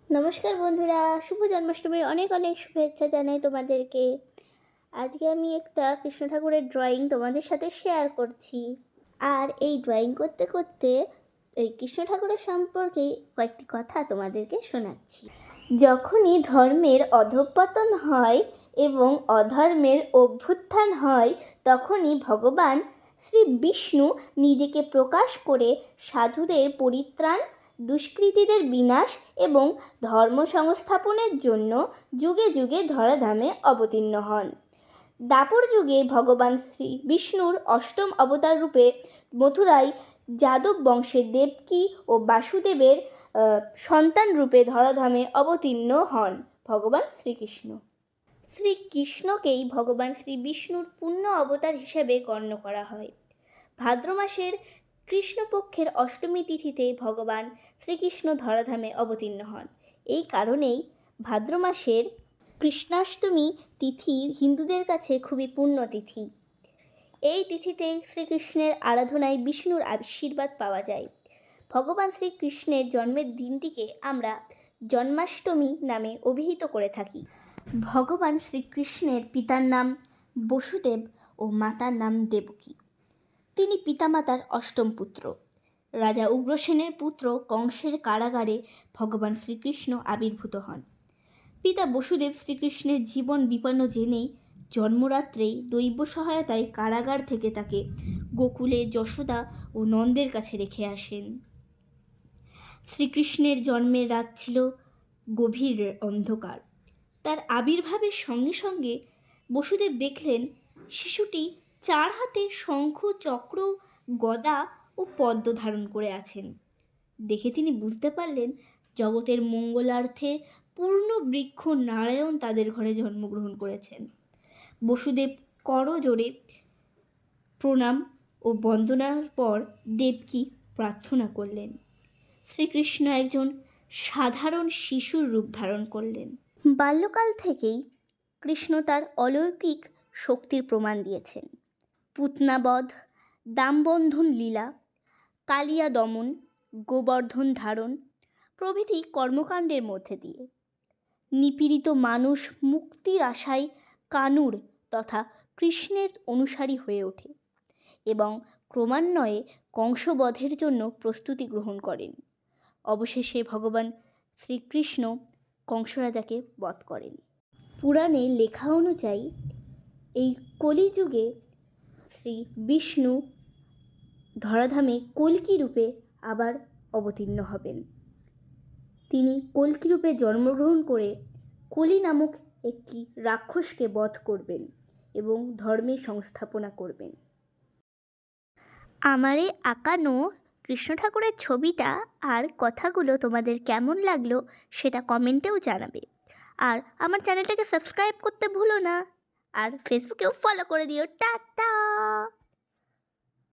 নমস্কার বন্ধুরা, শুভ জন্মাষ্টমীর অনেক অনেক শুভেচ্ছা জানাই তোমাদেরকে। আজকে আমি একটা কৃষ্ণ ঠাকুরের ড্রয়িং তোমাদের সাথে শেয়ার করছি। আর এই ড্রয়িং করতে করতে এই কৃষ্ণ ঠাকুরের সম্পর্কে কয়েকটি কথা তোমাদেরকে শোনাচ্ছি। যখনই ধর্মের অধঃপতন হয় এবং অধর্মের অভ্যুত্থান হয়, তখনই ভগবান শ্রী বিষ্ণু নিজেকে প্রকাশ করে সাধুদের পরিত্রাণ, দুষ্কৃতীদের বিনাশ এবং ধর্ম সংস্থাপনের জন্য যুগে যুগে ধরাধামে অবতীর্ণ হন। দাপর যুগে ভগবান শ্রী বিষ্ণুর অষ্টম অবতার রূপে মথুরায় যাদব বংশের দেবকী ও বাসুদেবের সন্তান রূপে ধরাধামে অবতীর্ণ হন ভগবান শ্রীকৃষ্ণ। শ্রীকৃষ্ণকেই ভগবান শ্রী বিষ্ণুর পূর্ণ অবতার হিসেবে গণ্য করা হয়। ভাদ্র মাসের কৃষ্ণপক্ষের অষ্টমী তিথিতে ভগবান শ্রীকৃষ্ণ ধরাধামে অবতীর্ণ হন। এই কারণেই ভাদ্র মাসের কৃষ্ণাষ্টমী তিথি হিন্দুদের কাছে খুবই পুণ্য তিথি। এই তিথিতে শ্রীকৃষ্ণের আরাধনায় বিষ্ণুর আশীর্বাদ পাওয়া যায়। ভগবান শ্রীকৃষ্ণের জন্মের দিনটিকে আমরা জন্মাষ্টমী নামে অভিহিত করে থাকি। ভগবান শ্রীকৃষ্ণের পিতার নাম বসুদেব ও মাতার নাম দেবকী। তিনি পিতামাতার অষ্টম পুত্র। রাজা উগ্রসেনের পুত্র কংসের কারাগারে ভগবান শ্রীকৃষ্ণ আবির্ভূত হন। পিতা বসুদেব শ্রীকৃষ্ণের জীবন বিপন্ন জেনেই জন্মরাত্রেই দৈব সহায়তায় কারাগার থেকে তাকে গোকুলে যশোদা ও নন্দের কাছে রেখে আসেন। শ্রীকৃষ্ণের জন্মের রাত ছিল গভীর অন্ধকার। তার আবির্ভাবের সঙ্গে সঙ্গে বসুদেব দেখলেন শিশুটি 4 হাতে শঙ্খ, চক্র, গদা ও পদ্ম ধারণ করে আছেন। দেখে তিনি বুঝতে পারলেন জগতের মঙ্গলার্থে পূর্ণ বৃক্ষ নারায়ণ তাদের ঘরে জন্মগ্রহণ করেছেন। বসুদেব করজোড়ে প্রণাম ও বন্দনার পর দেবকী প্রার্থনা করলেন। শ্রীকৃষ্ণ একজন সাধারণ শিশুর রূপ ধারণ করলেন। বাল্যকাল থেকেই কৃষ্ণ তার অলৌকিক শক্তির প্রমাণ দিয়েছেন। পুতনাবধ, দামবন্ধন লীলা, কালিয়া দমন, গোবর্ধন ধারণ প্রভৃতি কর্মকাণ্ডের মধ্যে দিয়ে নিপীড়িত মানুষ মুক্তির আশায় কানুর তথা কৃষ্ণের অনুসারী হয়ে ওঠে এবং ক্রমান্বয়ে কংসবধের জন্য প্রস্তুতি গ্রহণ করেন। অবশেষে ভগবান শ্রীকৃষ্ণ কংসরাজাকে বধ করেন। পুরাণে লেখা অনুযায়ী এই কলিযুগে শ্রী বিষ্ণু ধরাধামে কল্কি রূপে আবার অবতীর্ণ হবেন। তিনি কল্কি রূপে জন্মগ্রহণ করে কলি নামক একটি রাক্ষসকে বধ করবেন এবং ধর্মের সংস্থাপনা করবেন। আমার এই আঁকানো কৃষ্ণ ঠাকুরের ছবিটা আর কথাগুলো তোমাদের কেমন লাগলো সেটা কমেন্টেও জানাবে। আর আমার চ্যানেলটাকে সাবস্ক্রাইব করতে ভুলো না, আর ফেসবুকেও ফলো করে দিও। টাটা।